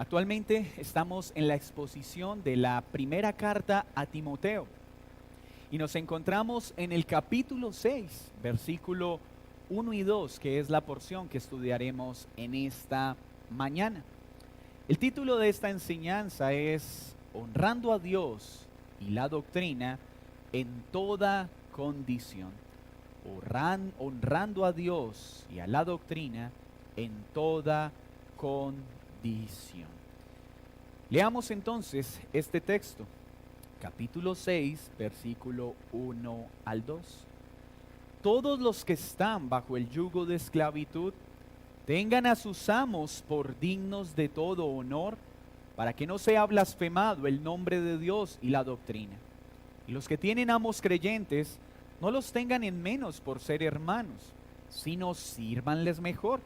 Actualmente estamos en la exposición de la primera carta a Timoteo y nos encontramos en el capítulo 6, versículo 1 y 2, que es la porción que estudiaremos en esta mañana. El título de esta enseñanza es Honrando a Dios y la doctrina en toda condición. Honrando a Dios y a la doctrina en toda condición. Leamos entonces este texto, capítulo 6, versículo 1 al 2. Todos los que están bajo el yugo de esclavitud tengan a sus amos por dignos de todo honor, para que no sea blasfemado el nombre de Dios y la doctrina. Y los que tienen amos creyentes, no los tengan en menos por ser hermanos, sino sírvanles mejor,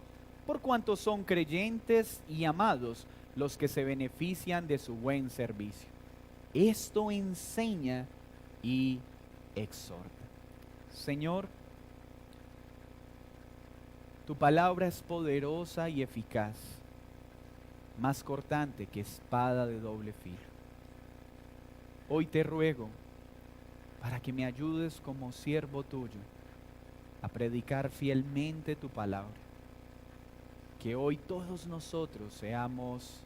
por cuanto son creyentes y amados los que se benefician de su buen servicio. Esto enseña y exhorta. Señor, tu palabra es poderosa y eficaz, más cortante que espada de doble filo. Hoy te ruego para que me ayudes como siervo tuyo a predicar fielmente tu palabra. Que hoy todos nosotros seamos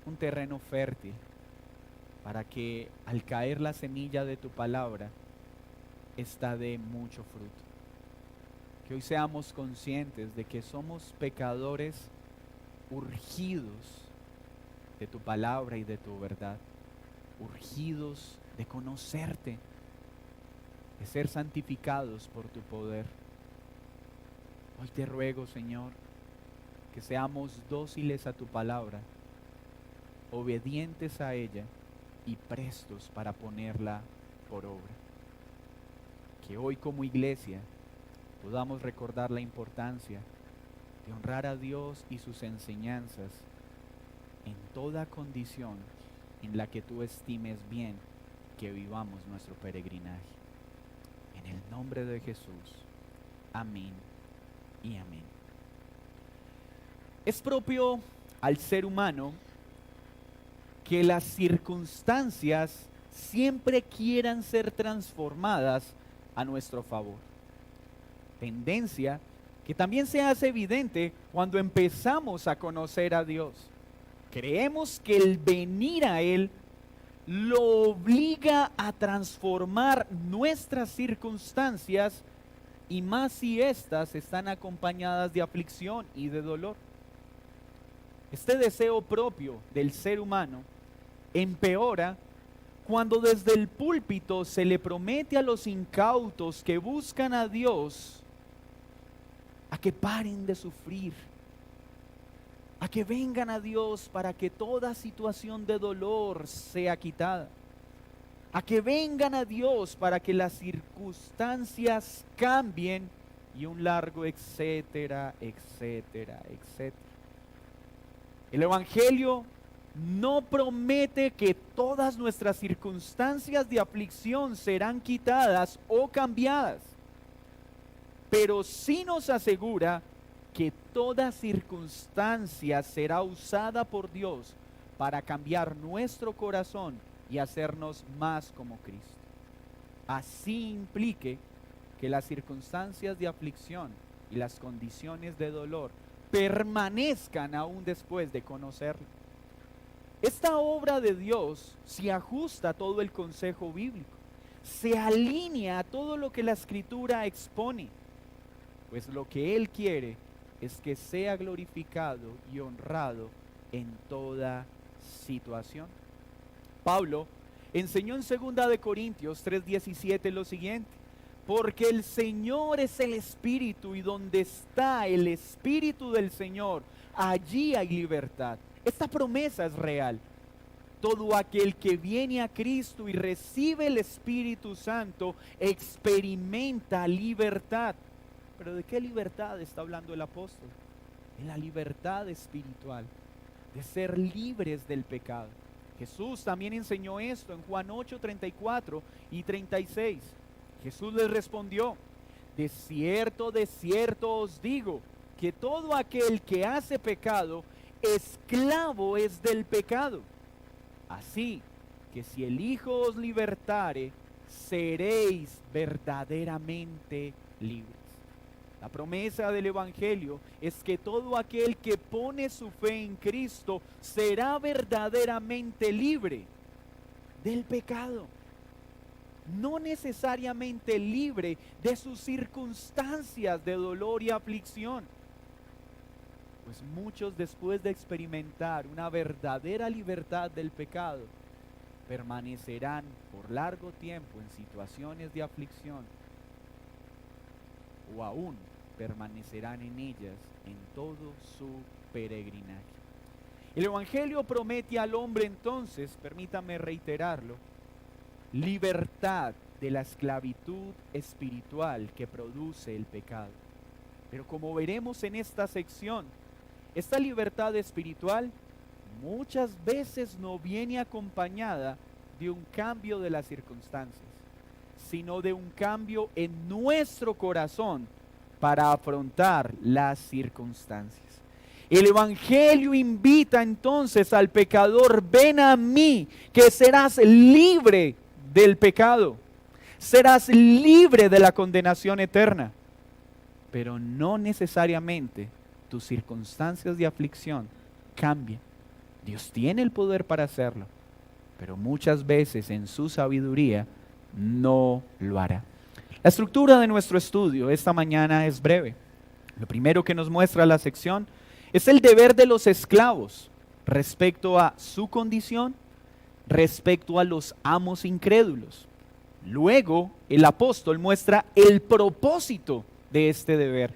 un terreno fértil para que al caer la semilla de tu palabra, ésta dé mucho fruto. Que hoy seamos conscientes de que somos pecadores urgidos de tu palabra y de tu verdad, urgidos de conocerte, de ser santificados por tu poder. Hoy te ruego, Señor, que seamos dóciles a tu palabra, obedientes a ella y prestos para ponerla por obra. Que hoy como iglesia podamos recordar la importancia de honrar a Dios y sus enseñanzas en toda condición en la que tú estimes bien que vivamos nuestro peregrinaje. En el nombre de Jesús. Amén y amén. Es propio al ser humano que las circunstancias siempre quieran ser transformadas a nuestro favor. Tendencia que también se hace evidente cuando empezamos a conocer a Dios. Creemos que el venir a Él lo obliga a transformar nuestras circunstancias, y más si éstas están acompañadas de aflicción y de dolor. Este deseo propio del ser humano empeora cuando desde el púlpito se le promete a los incautos que buscan a Dios a que paren de sufrir, a que vengan a Dios para que toda situación de dolor sea quitada, a que vengan a Dios para que las circunstancias cambien, y un largo etcétera, etcétera, etcétera. El Evangelio no promete que todas nuestras circunstancias de aflicción serán quitadas o cambiadas, pero sí nos asegura que toda circunstancia será usada por Dios para cambiar nuestro corazón y hacernos más como Cristo. Así implique que las circunstancias de aflicción y las condiciones de dolor permanezcan aún después de conocerlo. Esta obra de Dios se ajusta a todo el consejo bíblico, se alinea a todo lo que la Escritura expone, pues lo que Él quiere es que sea glorificado y honrado en toda situación. Pablo enseñó en 2 de Corintios 3:17 lo siguiente: porque el Señor es el Espíritu, y donde está el Espíritu del Señor, allí hay libertad. Esta promesa es real. Todo aquel que viene a Cristo y recibe el Espíritu Santo experimenta libertad. ¿Pero de qué libertad está hablando el apóstol? De la libertad espiritual, de ser libres del pecado. Jesús también enseñó esto en Juan 8, 34 y 36. Jesús les respondió: de cierto os digo, que todo aquel que hace pecado esclavo es del pecado. Así que si el Hijo os libertare, seréis verdaderamente libres. La promesa del Evangelio es que todo aquel que pone su fe en Cristo será verdaderamente libre del pecado. No necesariamente libre de sus circunstancias de dolor y aflicción. Pues muchos, después de experimentar una verdadera libertad del pecado, permanecerán por largo tiempo en situaciones de aflicción, o aún permanecerán en ellas en todo su peregrinaje. El Evangelio promete al hombre entonces, permítame reiterarlo, libertad de la esclavitud espiritual que produce el pecado. Pero como veremos en esta sección, esta libertad espiritual muchas veces no viene acompañada de un cambio de las circunstancias, sino de un cambio en nuestro corazón para afrontar las circunstancias. El Evangelio invita entonces al pecador: ven a mí, que serás libre del pecado, serás libre de la condenación eterna. Pero no necesariamente tus circunstancias de aflicción cambian. Dios tiene el poder para hacerlo, pero muchas veces en su sabiduría no lo hará. La estructura de nuestro estudio esta mañana es breve. Lo primero que nos muestra la sección es el deber de los esclavos respecto a su condición, respecto a los amos incrédulos. Luego, el apóstol muestra el propósito de este deber.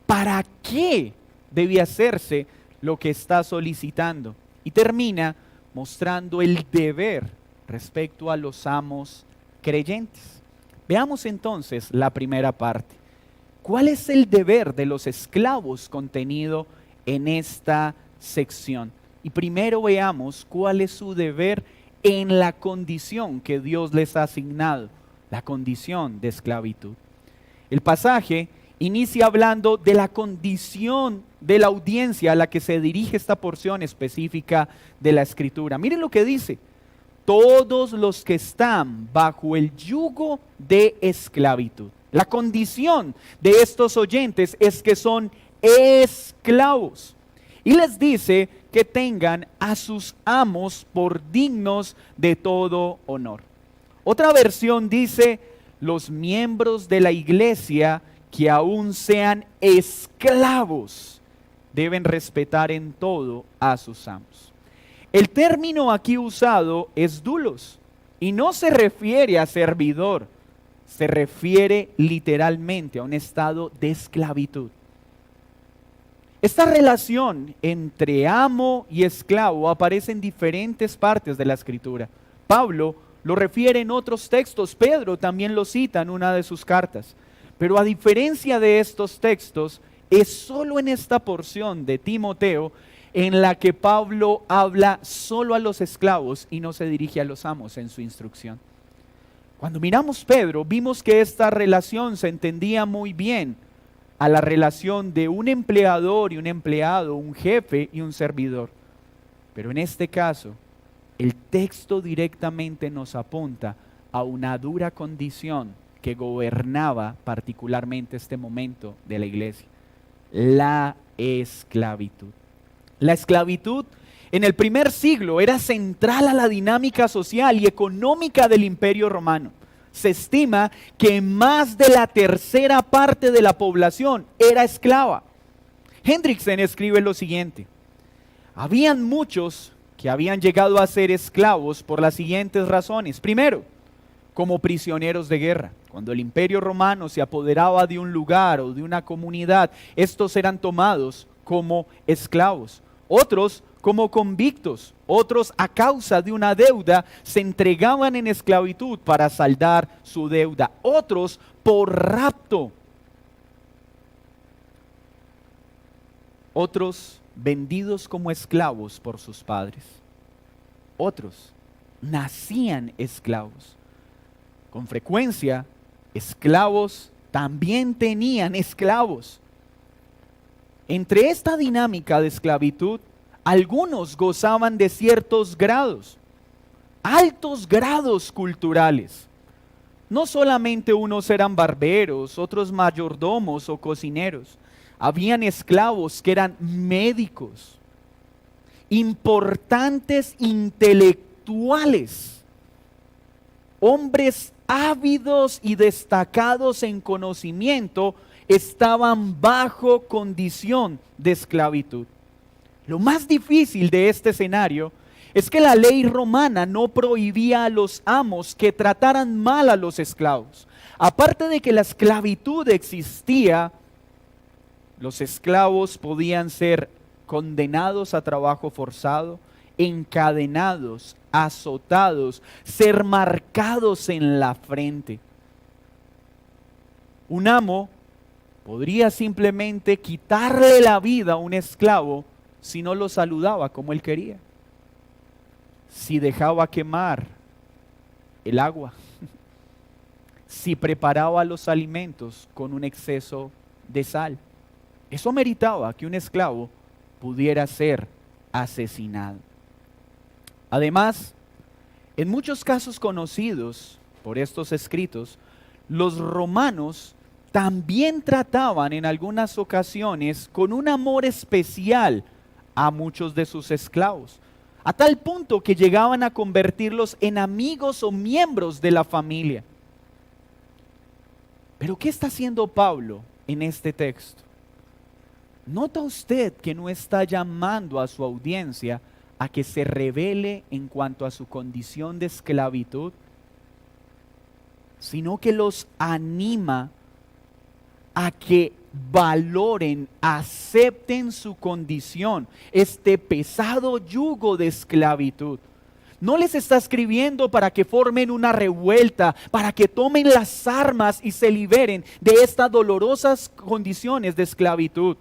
¿Para qué debe hacerse lo que está solicitando? Y termina mostrando el deber respecto a los amos creyentes. Veamos entonces la primera parte. ¿Cuál es el deber de los esclavos contenido en esta sección? Y primero veamos cuál es su deber en la condición que Dios les ha asignado, la condición de esclavitud. El pasaje inicia hablando de la condición de la audiencia a la que se dirige esta porción específica de la Escritura. Miren lo que dice: todos los que están bajo el yugo de esclavitud. La condición de estos oyentes es que son esclavos. Y les dice que tengan a sus amos por dignos de todo honor. Otra versión dice: los miembros de la iglesia que aún sean esclavos deben respetar en todo a sus amos. El término aquí usado es doulos y no se refiere a servidor, se refiere literalmente a un estado de esclavitud. Esta relación entre amo y esclavo aparece en diferentes partes de la Escritura. Pablo lo refiere en otros textos, Pedro también lo cita en una de sus cartas. Pero a diferencia de estos textos, es solo en esta porción de Timoteo en la que Pablo habla solo a los esclavos y no se dirige a los amos en su instrucción. Cuando miramos Pedro, vimos que esta relación se entendía muy bien a la relación de un empleador y un empleado, un jefe y un servidor. Pero en este caso, el texto directamente nos apunta a una dura condición que gobernaba particularmente este momento de la iglesia: la esclavitud. La esclavitud en el primer siglo era central a la dinámica social y económica del Imperio Romano. Se estima que más de la tercera parte de la población era esclava. Hendriksen escribe lo siguiente: habían muchos que habían llegado a ser esclavos por las siguientes razones. Primero, como prisioneros de guerra. Cuando el Imperio Romano se apoderaba de un lugar o de una comunidad, estos eran tomados como esclavos. Otros como convictos, otros a causa de una deuda se entregaban en esclavitud para saldar su deuda. Otros por rapto. Otros vendidos como esclavos por sus padres. Otros nacían esclavos. Con frecuencia, esclavos también tenían esclavos. Entre esta dinámica de esclavitud Algunos gozaban de ciertos grados, altos grados culturales. No solamente unos eran barberos, otros mayordomos o cocineros. Habían esclavos que eran médicos, importantes intelectuales, hombres ávidos y destacados en conocimiento, estaban bajo condición de esclavitud. Lo más difícil de este escenario es que la ley romana no prohibía a los amos que trataran mal a los esclavos. Aparte de que la esclavitud existía, los esclavos podían ser condenados a trabajo forzado, encadenados, azotados, ser marcados en la frente. Un amo podría simplemente quitarle la vida a un esclavo si no lo saludaba como él quería, si dejaba quemar el agua, si preparaba los alimentos con un exceso de sal. Eso meritaba que un esclavo pudiera ser asesinado. Además, en muchos casos conocidos por estos escritos, los romanos también trataban en algunas ocasiones con un amor especial a muchos de sus esclavos, a tal punto que llegaban a convertirlos en amigos o miembros de la familia. Pero ¿qué está haciendo Pablo en este texto? ¿Nota usted que no está llamando a su audiencia a que se revele en cuanto a su condición de esclavitud, sino que los anima a que valoren, acepten su condición, este pesado yugo de esclavitud? No les está escribiendo para que formen una revuelta, para que tomen las armas y se liberen de estas dolorosas condiciones de esclavitud.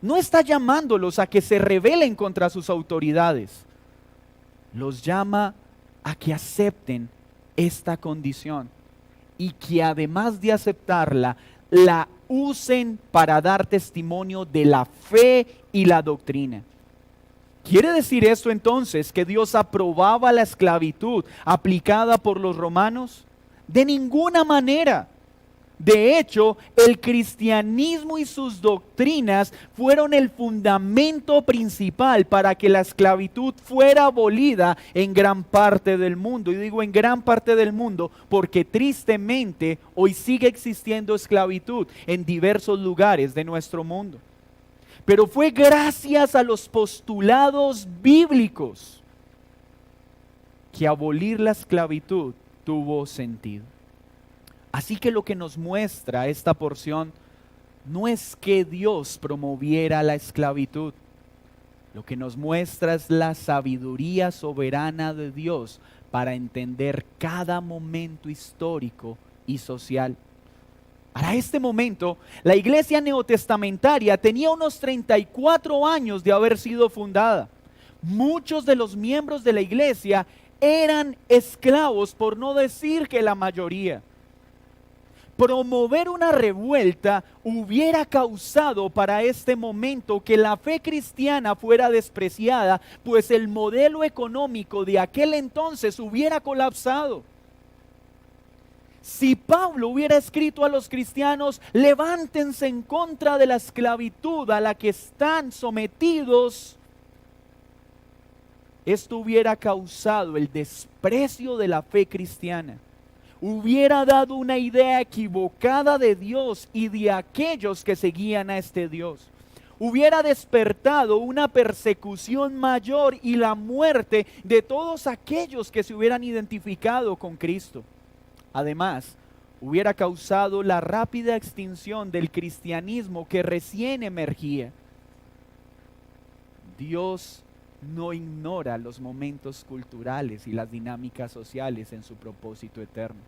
No está llamándolos a que se rebelen contra sus autoridades. Los llama a que acepten esta condición y que además de aceptarla, la usen para dar testimonio de la fe y la doctrina. ¿Quiere decir esto entonces que Dios aprobaba la esclavitud aplicada por los romanos? De ninguna manera. De hecho, el cristianismo y sus doctrinas fueron el fundamento principal para que la esclavitud fuera abolida en gran parte del mundo. Y digo en gran parte del mundo porque tristemente hoy sigue existiendo esclavitud en diversos lugares de nuestro mundo. Pero fue gracias a los postulados bíblicos que abolir la esclavitud tuvo sentido. Así que lo que nos muestra esta porción no es que Dios promoviera la esclavitud. Lo que nos muestra es la sabiduría soberana de Dios para entender cada momento histórico y social. Para este momento, la iglesia neotestamentaria tenía unos 34 años de haber sido fundada. Muchos de los miembros de la iglesia eran esclavos, por no decir que la mayoría. Promover una revuelta hubiera causado para este momento que la fe cristiana fuera despreciada, pues el modelo económico de aquel entonces hubiera colapsado. Si Pablo hubiera escrito a los cristianos, levántense en contra de la esclavitud a la que están sometidos, esto hubiera causado el desprecio de la fe cristiana. Hubiera dado una idea equivocada de Dios y de aquellos que seguían a este Dios. Hubiera despertado una persecución mayor y la muerte de todos aquellos que se hubieran identificado con Cristo. Además, hubiera causado la rápida extinción del cristianismo que recién emergía. Dios no ignora los momentos culturales y las dinámicas sociales en su propósito eterno.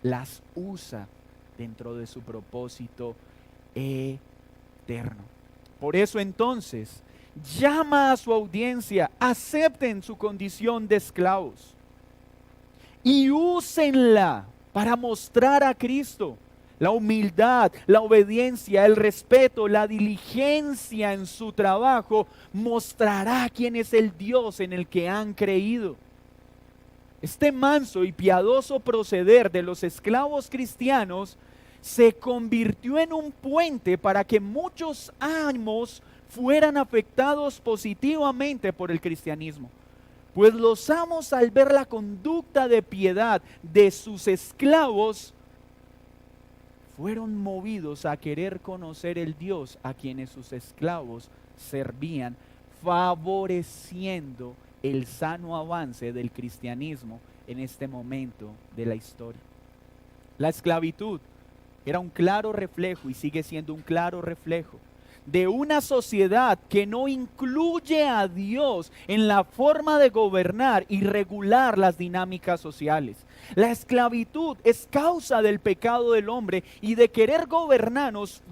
Las usa dentro de su propósito eterno. Por eso entonces, llama a su audiencia, acepten su condición de esclavos y úsenla para mostrar a Cristo. la humildad, la obediencia, el respeto, la diligencia en su trabajo, mostrará quién es el Dios en el que han creído. Este manso y piadoso proceder de los esclavos cristianos se convirtió en un puente para que muchos amos fueran afectados positivamente por el cristianismo. Pues los amos, al ver la conducta de piedad de sus esclavos, fueron movidos a querer conocer el Dios a quienes sus esclavos servían, favoreciendo el sano avance del cristianismo en este momento de la historia. La esclavitud era un claro reflejo y sigue siendo un claro reflejo de una sociedad que no incluye a Dios en la forma de gobernar y regular las dinámicas sociales. La esclavitud es causa del pecado del hombre y de querer gobernarnos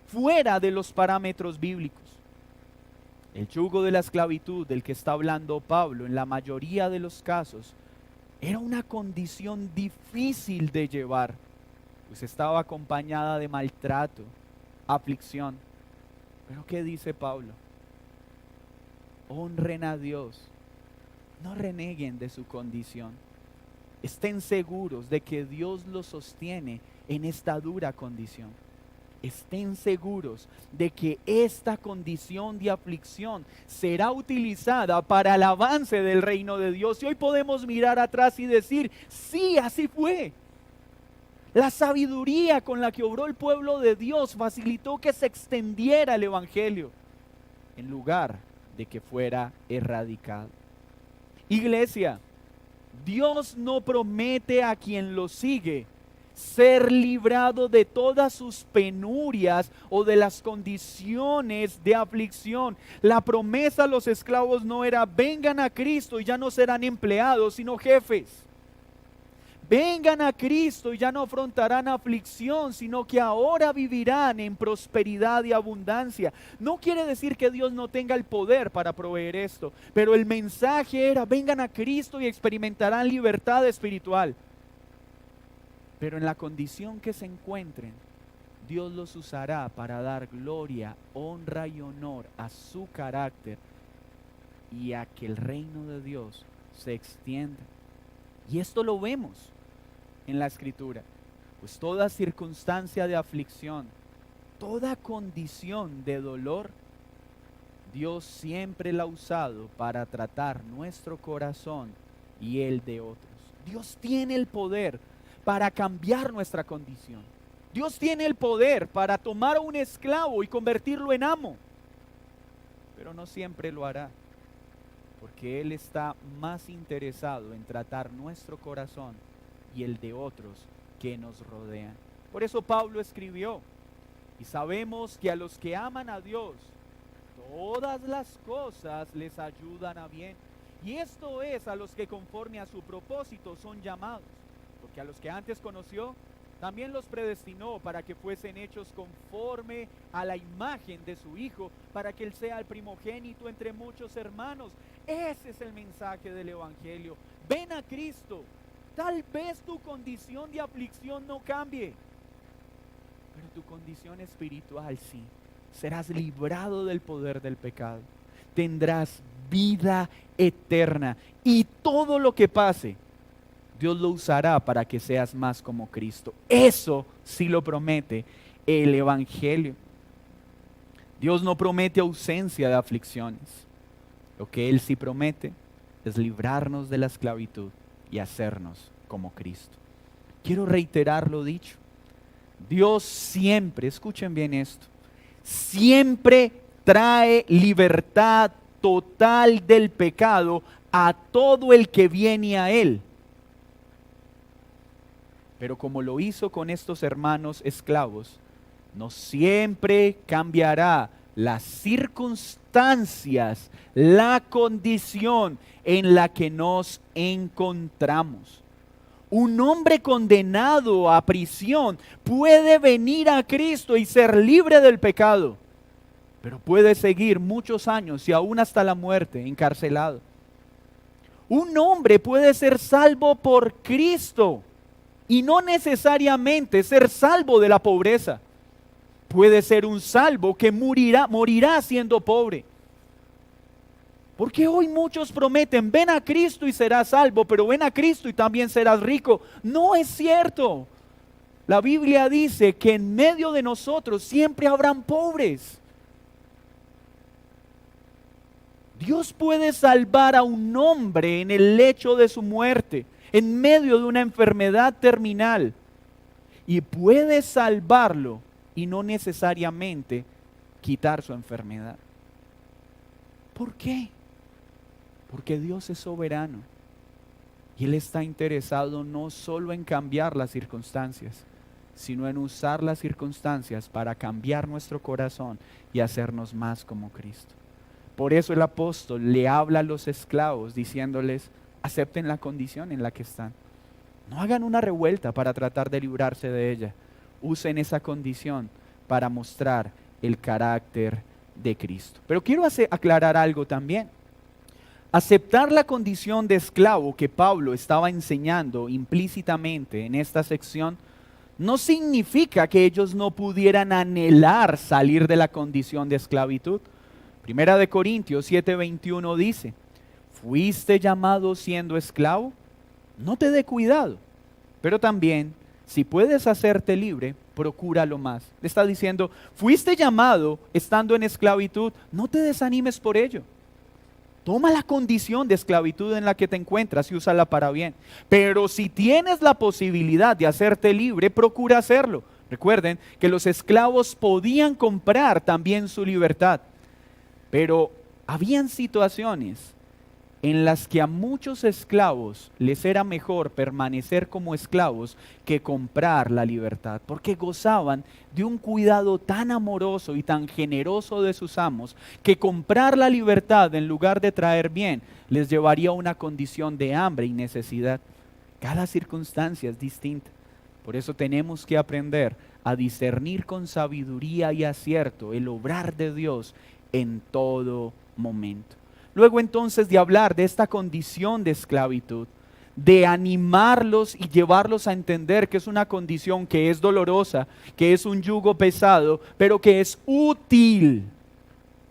fuera de los parámetros bíblicos. El yugo de la esclavitud del que está hablando Pablo en la mayoría de los casos era una condición difícil de llevar, pues estaba acompañada de maltrato, aflicción. Pero ¿qué dice Pablo? Honren a Dios, no reneguen de su condición. Estén seguros de que Dios los sostiene en esta dura condición. Estén seguros de que esta condición de aflicción será utilizada para el avance del reino de Dios. Y hoy podemos mirar atrás y decir, sí, así fue. La sabiduría con la que obró el pueblo de Dios facilitó que se extendiera el evangelio en lugar de que fuera erradicado. Iglesia, Dios no promete a quien lo sigue ser librado de todas sus penurias o de las condiciones de aflicción. La promesa a los esclavos no era vengan a Cristo y ya no serán empleados, sino jefes. Vengan a Cristo y ya no afrontarán aflicción, sino que ahora vivirán en prosperidad y abundancia. No quiere decir que Dios no tenga el poder para proveer esto, pero el mensaje era vengan a Cristo y experimentarán libertad espiritual. Pero en la condición que se encuentren, Dios los usará para dar gloria, honra y honor a su carácter y a que el reino de Dios se extienda. Y esto lo vemos en la Escritura, pues toda circunstancia de aflicción, toda condición de dolor, Dios siempre la ha usado para tratar nuestro corazón y el de otros. Dios tiene el poder para cambiar nuestra condición. Dios tiene el poder para tomar a un esclavo y convertirlo en amo, pero no siempre lo hará, porque Él está más interesado en tratar nuestro corazón y el de otros que nos rodean. Por eso Pablo escribió, y sabemos que a los que aman a Dios, todas las cosas les ayudan a bien. Y esto es a los que conforme a su propósito son llamados, porque a los que antes conoció, también los predestinó para que fuesen hechos conforme a la imagen de su Hijo, para que Él sea el primogénito entre muchos hermanos. Ese es el mensaje del Evangelio. Ven a Cristo. Tal vez tu condición de aflicción no cambie, pero tu condición espiritual sí. Serás librado del poder del pecado. Tendrás vida eterna. Y todo lo que pase, Dios lo usará para que seas más como Cristo. Eso sí lo promete el Evangelio. Dios no promete ausencia de aflicciones. Lo que Él sí promete es librarnos de la esclavitud y hacernos como Cristo. Quiero reiterar lo dicho. Dios siempre, escuchen bien esto, siempre trae libertad total del pecado a todo el que viene a Él. Pero como lo hizo con estos hermanos esclavos, no siempre cambiará las circunstancias, la condición en la que nos encontramos. Un hombre condenado a prisión puede venir a Cristo y ser libre del pecado, pero puede seguir muchos años y aún hasta la muerte encarcelado. Un hombre puede ser salvo por Cristo, y no necesariamente ser salvo de la pobreza. Puede ser un salvo que morirá siendo pobre. Porque hoy muchos prometen, ven a Cristo y serás salvo, pero ven a Cristo y también serás rico. No es cierto. La Biblia dice que en medio de nosotros siempre habrán pobres. Dios puede salvar a un hombre en el lecho de su muerte, en medio de una enfermedad terminal. Y puede salvarlo y no necesariamente quitar su enfermedad. ¿Por qué? Porque Dios es soberano y Él está interesado no solo en cambiar las circunstancias, sino en usar las circunstancias para cambiar nuestro corazón y hacernos más como Cristo. Por eso el apóstol le habla a los esclavos diciéndoles, acepten la condición en la que están. No hagan una revuelta para tratar de librarse de ella. Usen esa condición para mostrar el carácter de Cristo. Pero quiero aclarar algo también. Aceptar la condición de esclavo que Pablo estaba enseñando implícitamente en esta sección no significa que ellos no pudieran anhelar salir de la condición de esclavitud. Primera de Corintios 7:21 dice, ¿fuiste llamado siendo esclavo? No te dé cuidado, pero también, si puedes hacerte libre, procúralo más. Le está diciendo, fuiste llamado estando en esclavitud, no te desanimes por ello. Toma la condición de esclavitud en la que te encuentras y úsala para bien. Pero si tienes la posibilidad de hacerte libre, procura hacerlo. Recuerden que los esclavos podían comprar también su libertad. Pero habían situaciones en las que a muchos esclavos les era mejor permanecer como esclavos que comprar la libertad, porque gozaban de un cuidado tan amoroso y tan generoso de sus amos, que comprar la libertad en lugar de traer bien, les llevaría a una condición de hambre y necesidad. Cada circunstancia es distinta. Por eso tenemos que aprender a discernir con sabiduría y acierto el obrar de Dios en todo momento. Luego entonces de hablar de esta condición de esclavitud, de animarlos y llevarlos a entender que es una condición que es dolorosa, que es un yugo pesado, pero que es útil.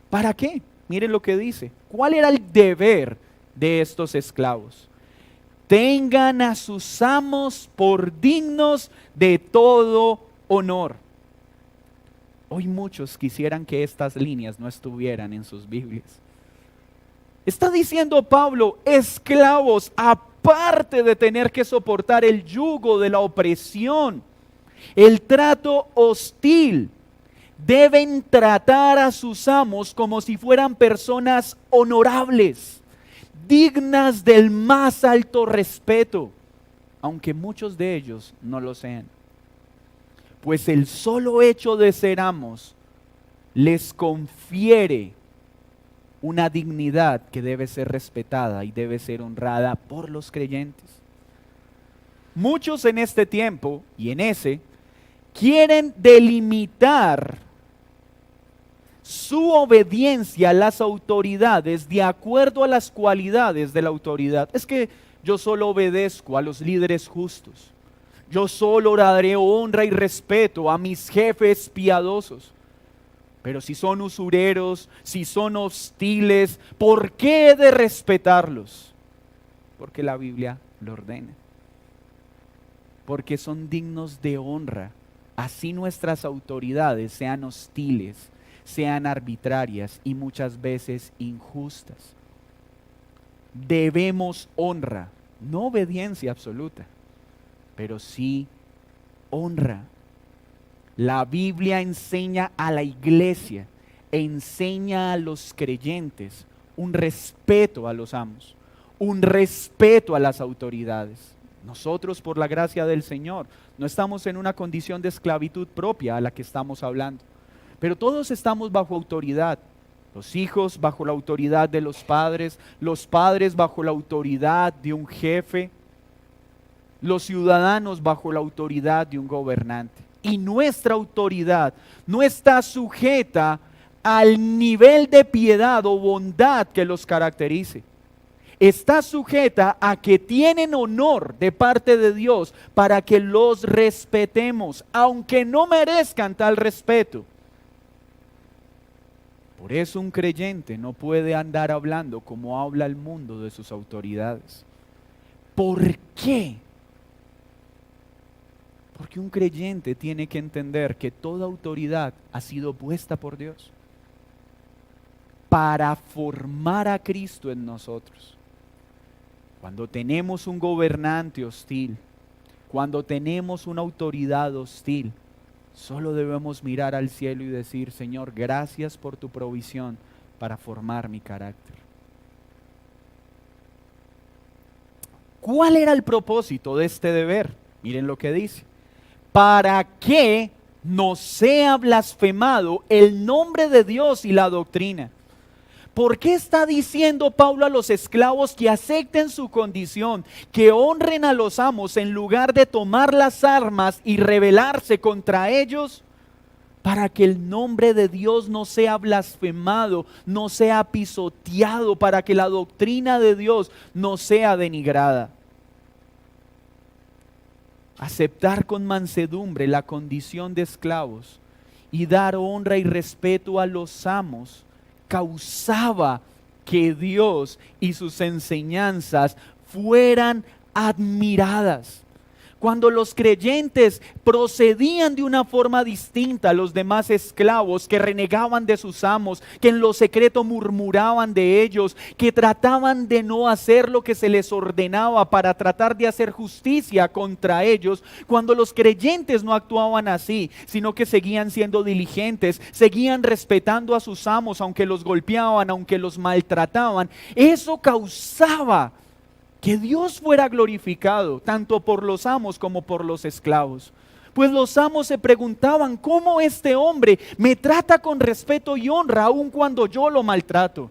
¿Para qué? Miren lo que dice. ¿Cuál era el deber de estos esclavos? Tengan a sus amos por dignos de todo honor. Hoy muchos quisieran que estas líneas no estuvieran en sus Biblias. Está diciendo Pablo, esclavos, aparte de tener que soportar el yugo de la opresión, el trato hostil, deben tratar a sus amos como si fueran personas honorables, dignas del más alto respeto, aunque muchos de ellos no lo sean. Pues el solo hecho de ser amos les confiere una dignidad que debe ser respetada y debe ser honrada por los creyentes. Muchos en este tiempo y en ese quieren delimitar su obediencia a las autoridades de acuerdo a las cualidades de la autoridad. Es que yo solo obedezco a los líderes justos. Yo solo daré honra y respeto a mis jefes piadosos. Pero si son usureros, si son hostiles, ¿por qué he de respetarlos? Porque la Biblia lo ordena. Porque son dignos de honra. Así nuestras autoridades sean hostiles, sean arbitrarias y muchas veces injustas. Debemos honra, no obediencia absoluta, pero sí honra. La Biblia enseña a la iglesia, enseña a los creyentes un respeto a los amos, un respeto a las autoridades. Nosotros, por la gracia del Señor, no estamos en una condición de esclavitud propia a la que estamos hablando, pero todos estamos bajo autoridad. Los hijos bajo la autoridad de los padres bajo la autoridad de un jefe, los ciudadanos bajo la autoridad de un gobernante. Y nuestra autoridad no está sujeta al nivel de piedad o bondad que los caracterice. está sujeta a que tienen honor de parte de Dios para que los respetemos, aunque no merezcan tal respeto. Por eso un creyente no puede andar hablando como habla el mundo de sus autoridades. ¿Por qué? Porque un creyente tiene que entender que toda autoridad ha sido puesta por Dios para formar a Cristo en nosotros. Cuando tenemos un gobernante hostil, cuando tenemos una autoridad hostil, solo debemos mirar al cielo y decir: Señor, gracias por tu provisión para formar mi carácter. ¿Cuál era el propósito de este deber? Miren lo que dice: para que no sea blasfemado el nombre de Dios y la doctrina. ¿Por qué está diciendo Pablo a los esclavos que acepten su condición, que honren a los amos en lugar de tomar las armas y rebelarse contra ellos? Para que el nombre de Dios no sea blasfemado, no sea pisoteado, para que la doctrina de Dios no sea denigrada. Aceptar con mansedumbre la condición de esclavos y dar honra y respeto a los amos causaba que Dios y sus enseñanzas fueran admiradas. Cuando los creyentes procedían de una forma distinta a los demás esclavos que renegaban de sus amos, que en lo secreto murmuraban de ellos, que trataban de no hacer lo que se les ordenaba para tratar de hacer justicia contra ellos, cuando los creyentes no actuaban así, sino que seguían siendo diligentes, seguían respetando a sus amos aunque los golpeaban, aunque los maltrataban, eso causaba que Dios fuera glorificado tanto por los amos como por los esclavos. Pues los amos se preguntaban: ¿cómo este hombre me trata con respeto y honra aun cuando yo lo maltrato?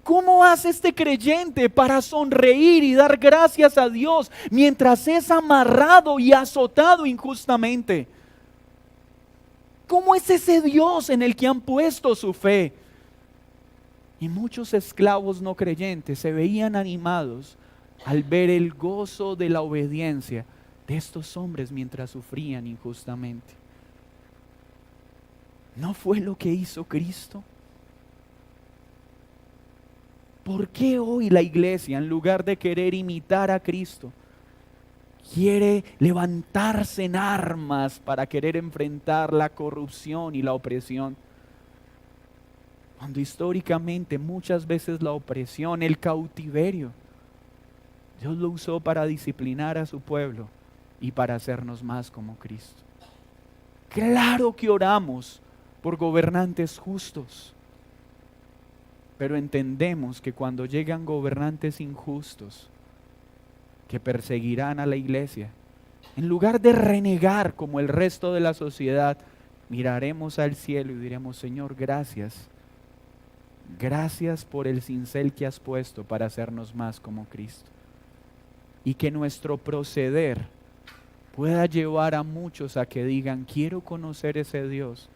¿Cómo hace este creyente para sonreír y dar gracias a Dios mientras es amarrado y azotado injustamente? ¿Cómo es ese Dios en el que han puesto su fe? Y muchos esclavos no creyentes se veían animados al ver el gozo de la obediencia de estos hombres mientras sufrían injustamente. ¿No fue lo que hizo Cristo? ¿Por qué hoy la iglesia, en lugar de querer imitar a Cristo, quiere levantarse en armas para querer enfrentar la corrupción y la opresión? Cuando históricamente muchas veces la opresión, el cautiverio, Dios lo usó para disciplinar a su pueblo y para hacernos más como Cristo. Claro que oramos por gobernantes justos, pero entendemos que cuando llegan gobernantes injustos que perseguirán a la iglesia, en lugar de renegar como el resto de la sociedad, miraremos al cielo y diremos: Señor, gracias. Gracias por el cincel que has puesto para hacernos más como Cristo. Y que nuestro proceder pueda llevar a muchos a que digan: quiero conocer ese Dios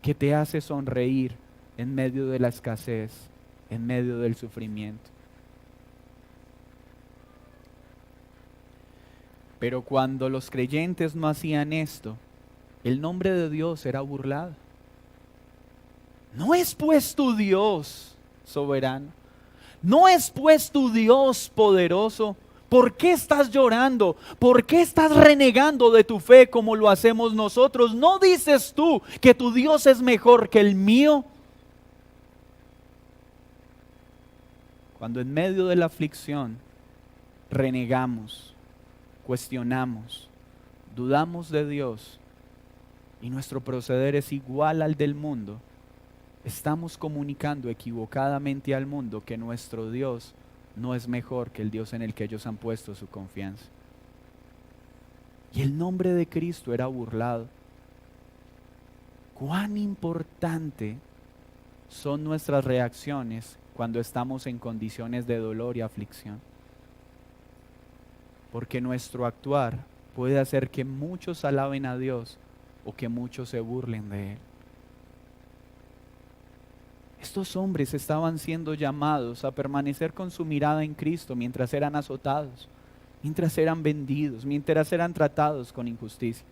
que te hace sonreír en medio de la escasez, en medio del sufrimiento. Pero cuando los creyentes no hacían esto, el nombre de Dios era burlado. ¿No es pues tu Dios soberano? ¿No es pues tu Dios poderoso? ¿Por qué estás llorando? ¿Por qué estás renegando de tu fe como lo hacemos nosotros? ¿No dices tú que tu Dios es mejor que el mío? Cuando en medio de la aflicción renegamos, cuestionamos, dudamos de Dios y nuestro proceder es igual al del mundo, estamos comunicando equivocadamente al mundo que nuestro Dios no es mejor que el Dios en el que ellos han puesto su confianza. Y el nombre de Cristo era burlado. ¿Cuán importante son nuestras reacciones cuando estamos en condiciones de dolor y aflicción? Porque nuestro actuar puede hacer que muchos alaben a Dios o que muchos se burlen de Él. Estos hombres estaban siendo llamados a permanecer con su mirada en Cristo mientras eran azotados, mientras eran vendidos, mientras eran tratados con injusticia.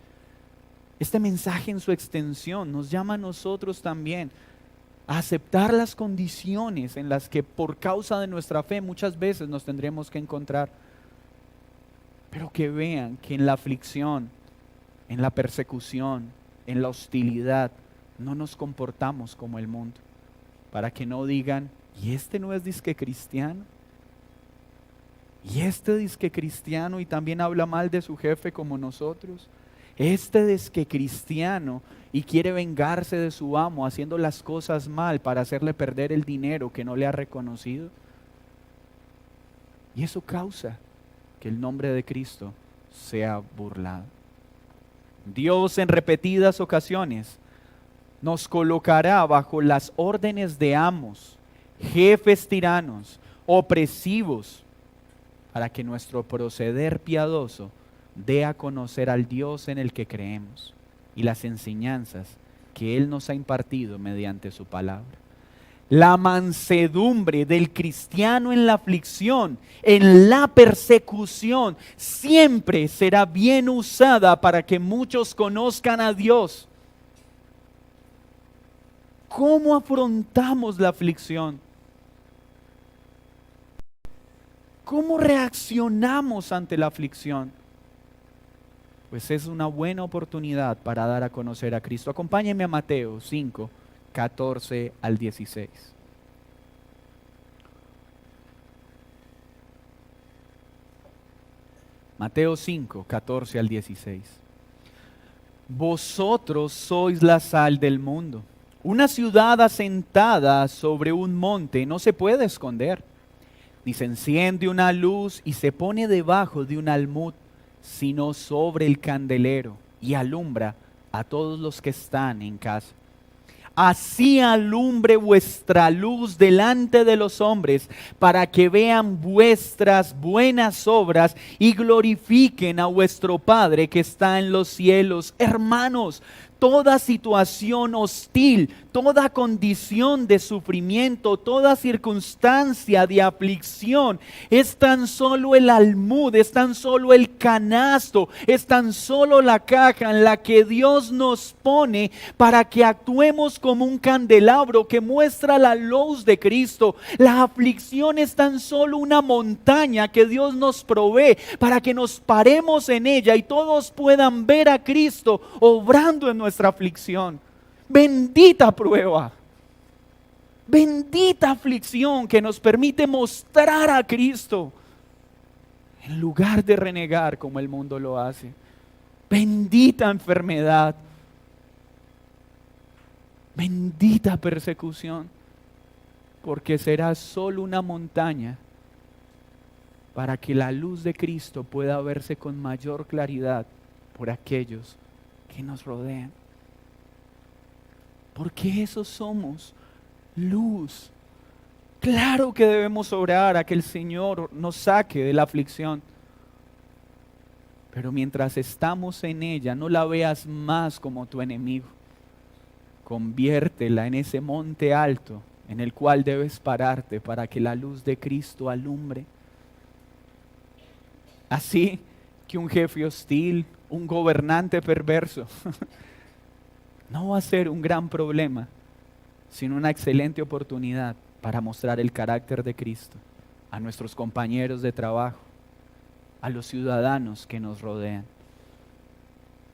Este mensaje en su extensión nos llama a nosotros también a aceptar las condiciones en las que por causa de nuestra fe muchas veces nos tendremos que encontrar. Pero que vean que en la aflicción, en la persecución, en la hostilidad, no nos comportamos como el mundo. Para que no digan, ¿y este no es disque cristiano? ¿Y este disque cristiano y también habla mal de su jefe como nosotros? Este disque cristiano y quiere vengarse de su amo haciendo las cosas mal para hacerle perder el dinero que no le ha reconocido. Y eso causa que el nombre de Cristo sea burlado. Dios en repetidas ocasiones nos colocará bajo las órdenes de amos, jefes tiranos, opresivos, para que nuestro proceder piadoso dé a conocer al Dios en el que creemos y las enseñanzas que Él nos ha impartido mediante su palabra. La mansedumbre del cristiano en la aflicción, en la persecución, siempre será bien usada para que muchos conozcan a Dios. ¿Cómo afrontamos la aflicción? ¿Cómo reaccionamos ante la aflicción? Pues es una buena oportunidad para dar a conocer a Cristo. Acompáñenme a Mateo 5, 14 al 16. Mateo 5, 14 al 16. Vosotros sois la sal del mundo. Una ciudad asentada sobre un monte no se puede esconder, ni se enciende una luz y se pone debajo de un almud, sino sobre el candelero y alumbra a todos los que están en casa. Así alumbre vuestra luz delante de los hombres, para que vean vuestras buenas obras y glorifiquen a vuestro Padre que está en los cielos. Hermanos, toda situación hostil, toda condición de sufrimiento, toda circunstancia de aflicción es tan solo el almud, es tan solo el canasto, es tan solo la caja en la que Dios nos pone para que actuemos como un candelabro que muestra la luz de Cristo. La aflicción es tan solo una montaña que Dios nos provee para que nos paremos en ella y todos puedan ver a Cristo obrando en nuestra aflicción. Bendita prueba, bendita aflicción que nos permite mostrar a Cristo en lugar de renegar como el mundo lo hace. Bendita enfermedad, bendita persecución, porque será solo una montaña para que la luz de Cristo pueda verse con mayor claridad por aquellos que nos rodean. Porque esos somos, luz. Claro que debemos orar a que el Señor nos saque de la aflicción. Pero mientras estamos en ella, no la veas más como tu enemigo. Conviértela en ese monte alto en el cual debes pararte para que la luz de Cristo alumbre. Así que un jefe hostil, un gobernante perverso, no va a ser un gran problema, sino una excelente oportunidad para mostrar el carácter de Cristo a nuestros compañeros de trabajo, a los ciudadanos que nos rodean.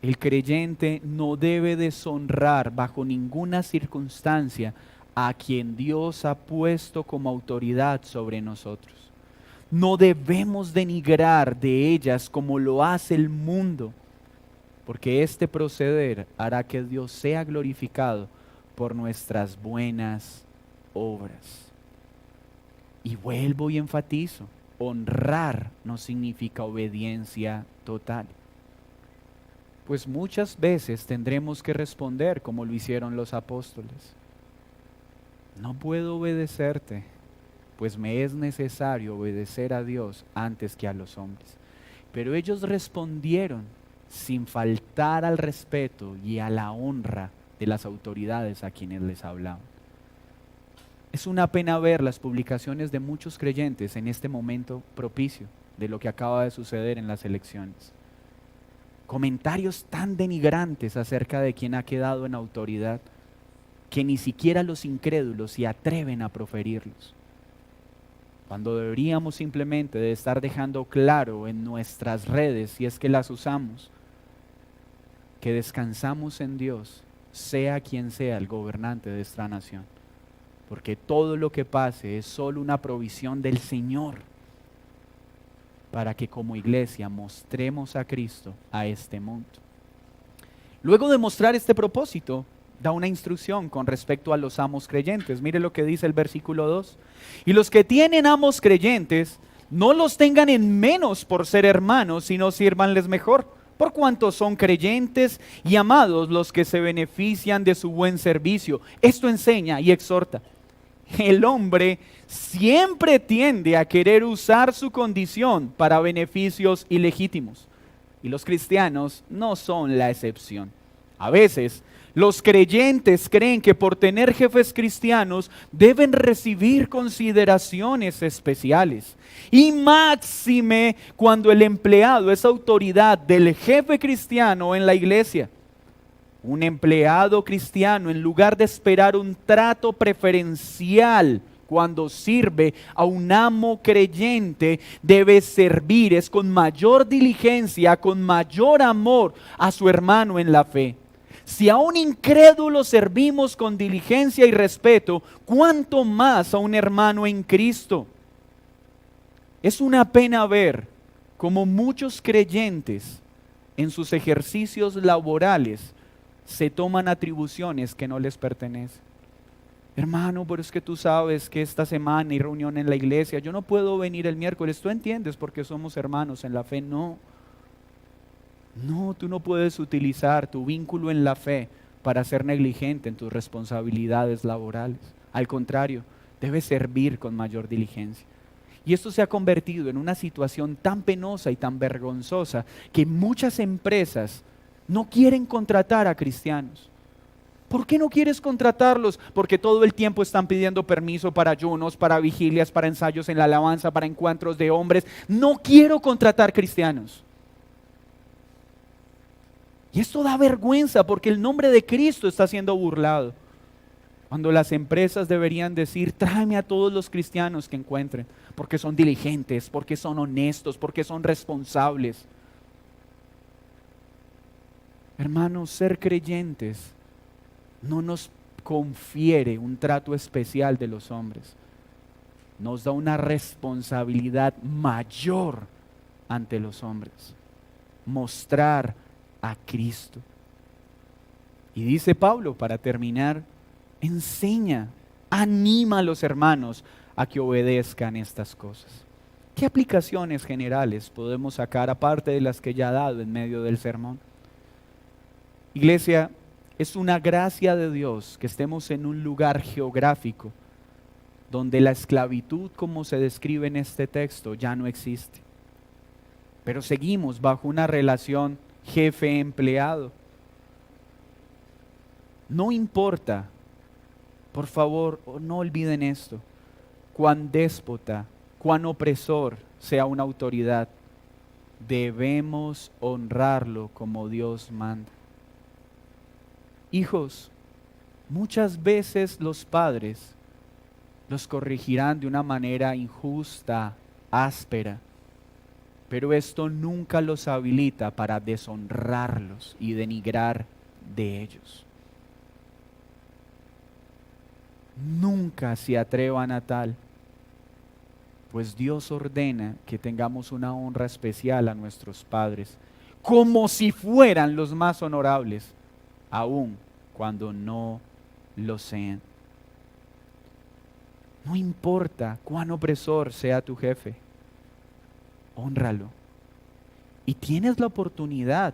El creyente no debe deshonrar bajo ninguna circunstancia a quien Dios ha puesto como autoridad sobre nosotros. No debemos denigrar de ellas como lo hace el mundo, porque este proceder hará que Dios sea glorificado por nuestras buenas obras. Y vuelvo y enfatizo, honrar no significa obediencia total. Pues muchas veces tendremos que responder como lo hicieron los apóstoles. No puedo obedecerte, pues me es necesario obedecer a Dios antes que a los hombres. Pero ellos respondieron sin faltar al respeto y a la honra de las autoridades a quienes les hablaban. Es una pena ver las publicaciones de muchos creyentes en este momento propicio de lo que acaba de suceder en las elecciones. Comentarios tan denigrantes acerca de quien ha quedado en autoridad que ni siquiera los incrédulos se atreven a proferirlos. Cuando deberíamos simplemente de estar dejando claro en nuestras redes, si es que las usamos, que descansamos en Dios, sea quien sea el gobernante de esta nación. Porque todo lo que pase es solo una provisión del Señor para que como iglesia mostremos a Cristo a este mundo. Luego de mostrar este propósito, da una instrucción con respecto a los amos creyentes. Mire lo que dice el versículo 2. Y los que tienen amos creyentes, no los tengan en menos por ser hermanos, sino sírvanles mejor, por cuanto son creyentes y amados los que se benefician de su buen servicio. Esto enseña y exhorta. El hombre siempre tiende a querer usar su condición para beneficios ilegítimos. Y los cristianos no son la excepción. A veces, los creyentes creen que por tener jefes cristianos deben recibir consideraciones especiales. Y máxime cuando el empleado es autoridad del jefe cristiano en la iglesia. Un empleado cristiano, en lugar de esperar un trato preferencial cuando sirve a un amo creyente, debe servir con mayor diligencia, con mayor amor a su hermano en la fe. Si a un incrédulo servimos con diligencia y respeto, ¿cuánto más a un hermano en Cristo? Es una pena ver cómo muchos creyentes en sus ejercicios laborales se toman atribuciones que no les pertenecen. Hermano, pero es que tú sabes que esta semana hay reunión en la iglesia, yo no puedo venir el miércoles. ¿Tú entiendes porque somos hermanos en la fe? No, tú no puedes utilizar tu vínculo en la fe para ser negligente en tus responsabilidades laborales. Al contrario, debes servir con mayor diligencia. Y esto se ha convertido en una situación tan penosa y tan vergonzosa que muchas empresas no quieren contratar a cristianos. ¿Por qué no quieres contratarlos? Porque todo el tiempo están pidiendo permiso para ayunos, para vigilias, para ensayos en la alabanza, para encuentros de hombres. No quiero contratar cristianos. Y esto da vergüenza porque el nombre de Cristo está siendo burlado. Cuando las empresas deberían decir, tráeme a todos los cristianos que encuentren, porque son diligentes, porque son honestos, porque son responsables. Hermanos, ser creyentes no nos confiere un trato especial de los hombres. Nos da una responsabilidad mayor ante los hombres. Mostrar a Cristo. Y dice Pablo, para terminar, enseña, anima a los hermanos a que obedezcan estas cosas. ¿Qué aplicaciones generales podemos sacar aparte de las que ya he dado en medio del sermón? Iglesia, es una gracia de Dios que estemos en un lugar geográfico donde la esclavitud, como se describe en este texto, ya no existe. Pero seguimos bajo una relación jefe-empleado. No importa, por favor, no olviden esto, cuán déspota, cuán opresor sea una autoridad, debemos honrarlo como Dios manda. Hijos, muchas veces los padres los corregirán de una manera injusta, áspera, pero esto nunca los habilita para deshonrarlos y denigrar de ellos. Nunca se atrevan a tal, pues Dios ordena que tengamos una honra especial a nuestros padres, como si fueran los más honorables, aun cuando no lo sean. No importa cuán opresor sea tu jefe, hónralo. Y tienes la oportunidad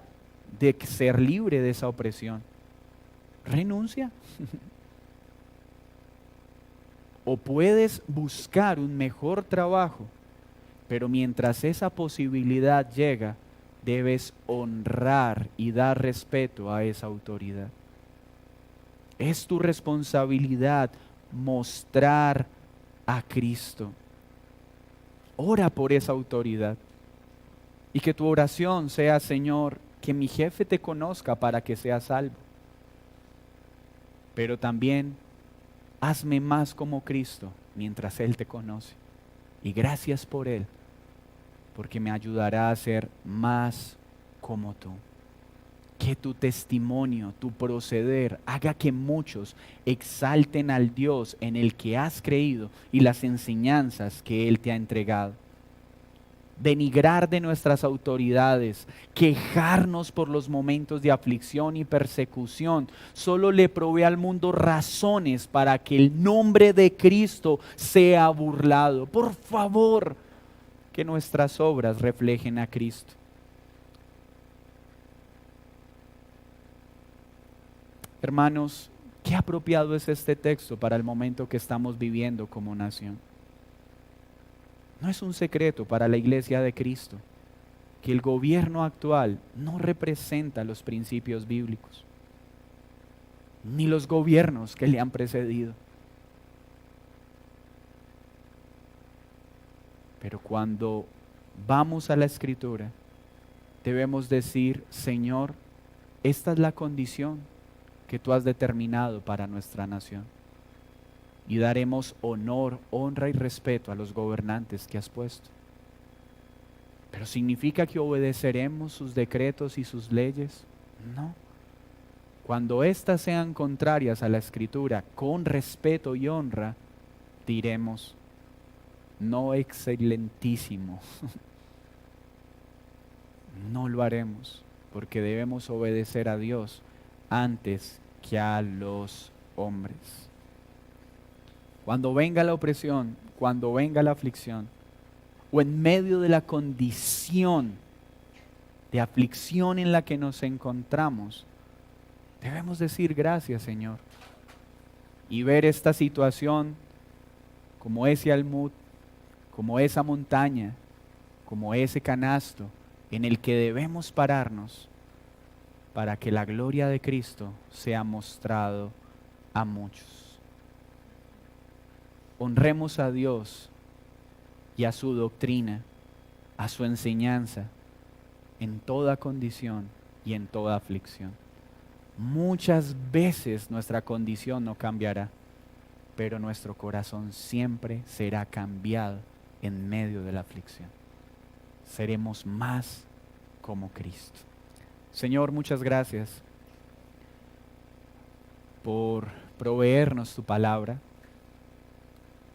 de ser libre de esa opresión. Renuncia. O puedes buscar un mejor trabajo, pero mientras esa posibilidad llega, debes honrar y dar respeto a esa autoridad. Es tu responsabilidad mostrar a Cristo. Ora por esa autoridad. Y que tu oración sea, Señor, que mi jefe te conozca para que sea salvo. Pero también hazme más como Cristo mientras Él te conoce. Y gracias por Él, porque me ayudará a ser más como tú. Que tu testimonio, tu proceder, haga que muchos exalten al Dios en el que has creído y las enseñanzas que Él te ha entregado. Denigrar de nuestras autoridades, quejarnos por los momentos de aflicción y persecución, solo le provee al mundo razones para que el nombre de Cristo sea burlado. Por favor, que nuestras obras reflejen a Cristo. Hermanos, qué apropiado es este texto para el momento que estamos viviendo como nación. No es un secreto para la Iglesia de Cristo que el gobierno actual no representa los principios bíblicos, ni los gobiernos que le han precedido. Pero cuando vamos a la Escritura, debemos decir, Señor, esta es la condición que tú has determinado para nuestra nación. Y daremos honor, honra y respeto a los gobernantes que has puesto. ¿Pero significa que obedeceremos sus decretos y sus leyes? No. Cuando éstas sean contrarias a la Escritura, con respeto y honra, diremos, no, excelentísimo. No lo haremos, porque debemos obedecer a Dios antes que a los hombres. Cuando venga la opresión, cuando venga la aflicción, o en medio de la condición de aflicción en la que nos encontramos, debemos decir gracias, Señor, y ver esta situación como ese almud, como esa montaña, como ese canasto en el que debemos pararnos para que la gloria de Cristo sea mostrado a muchos. Honremos a Dios y a su doctrina, a su enseñanza, en toda condición y en toda aflicción. Muchas veces nuestra condición no cambiará, pero nuestro corazón siempre será cambiado en medio de la aflicción. Seremos más como Cristo. Señor, muchas gracias por proveernos tu palabra.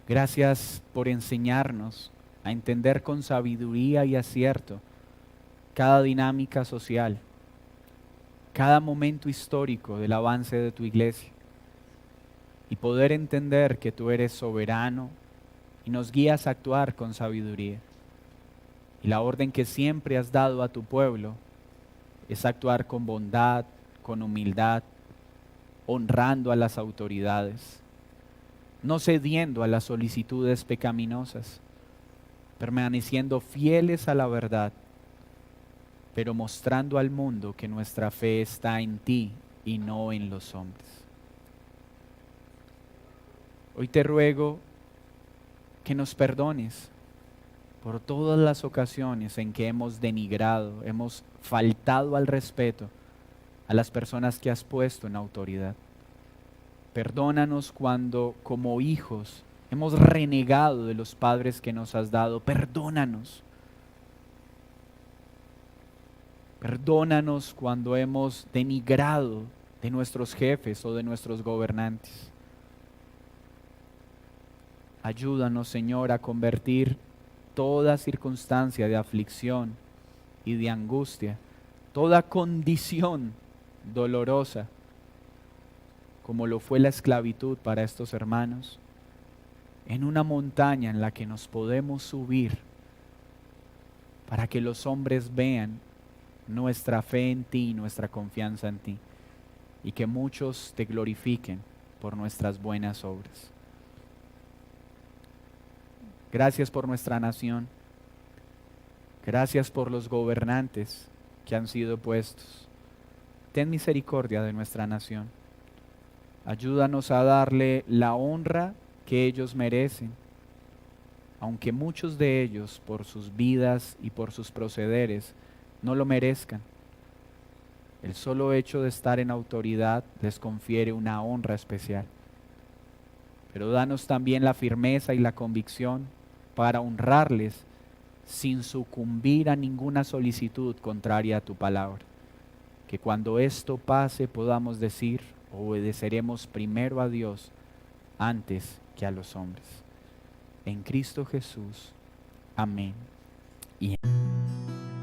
Gracias por enseñarnos a entender con sabiduría y acierto cada dinámica social, cada momento histórico del avance de tu iglesia, y poder entender que tú eres soberano y nos guías a actuar con sabiduría. Y la orden que siempre has dado a tu pueblo es actuar con bondad, con humildad, honrando a las autoridades, no cediendo a las solicitudes pecaminosas, permaneciendo fieles a la verdad, pero mostrando al mundo que nuestra fe está en ti y no en los hombres. Hoy te ruego que nos perdones por todas las ocasiones en que hemos denigrado, hemos faltado al respeto a las personas que has puesto en autoridad. Perdónanos cuando, como hijos, hemos renegado de los padres que nos has dado. Perdónanos. Perdónanos cuando hemos denigrado de nuestros jefes o de nuestros gobernantes. Ayúdanos, Señor, a convertir toda circunstancia de aflicción y de angustia, toda condición dolorosa, como lo fue la esclavitud para estos hermanos, en una montaña en la que nos podemos subir para que los hombres vean nuestra fe en ti y nuestra confianza en ti, y que muchos te glorifiquen por nuestras buenas obras. Gracias por nuestra nación. Gracias por los gobernantes que han sido puestos. Ten misericordia de nuestra nación. Ayúdanos a darle la honra que ellos merecen, aunque muchos de ellos, por sus vidas y por sus procederes, no lo merezcan. El solo hecho de estar en autoridad les confiere una honra especial. Pero danos también la firmeza y la convicción para honrarles sin sucumbir a ninguna solicitud contraria a tu palabra. Que cuando esto pase podamos decir: obedeceremos primero a Dios antes que a los hombres. En Cristo Jesús. Amén. Y amén.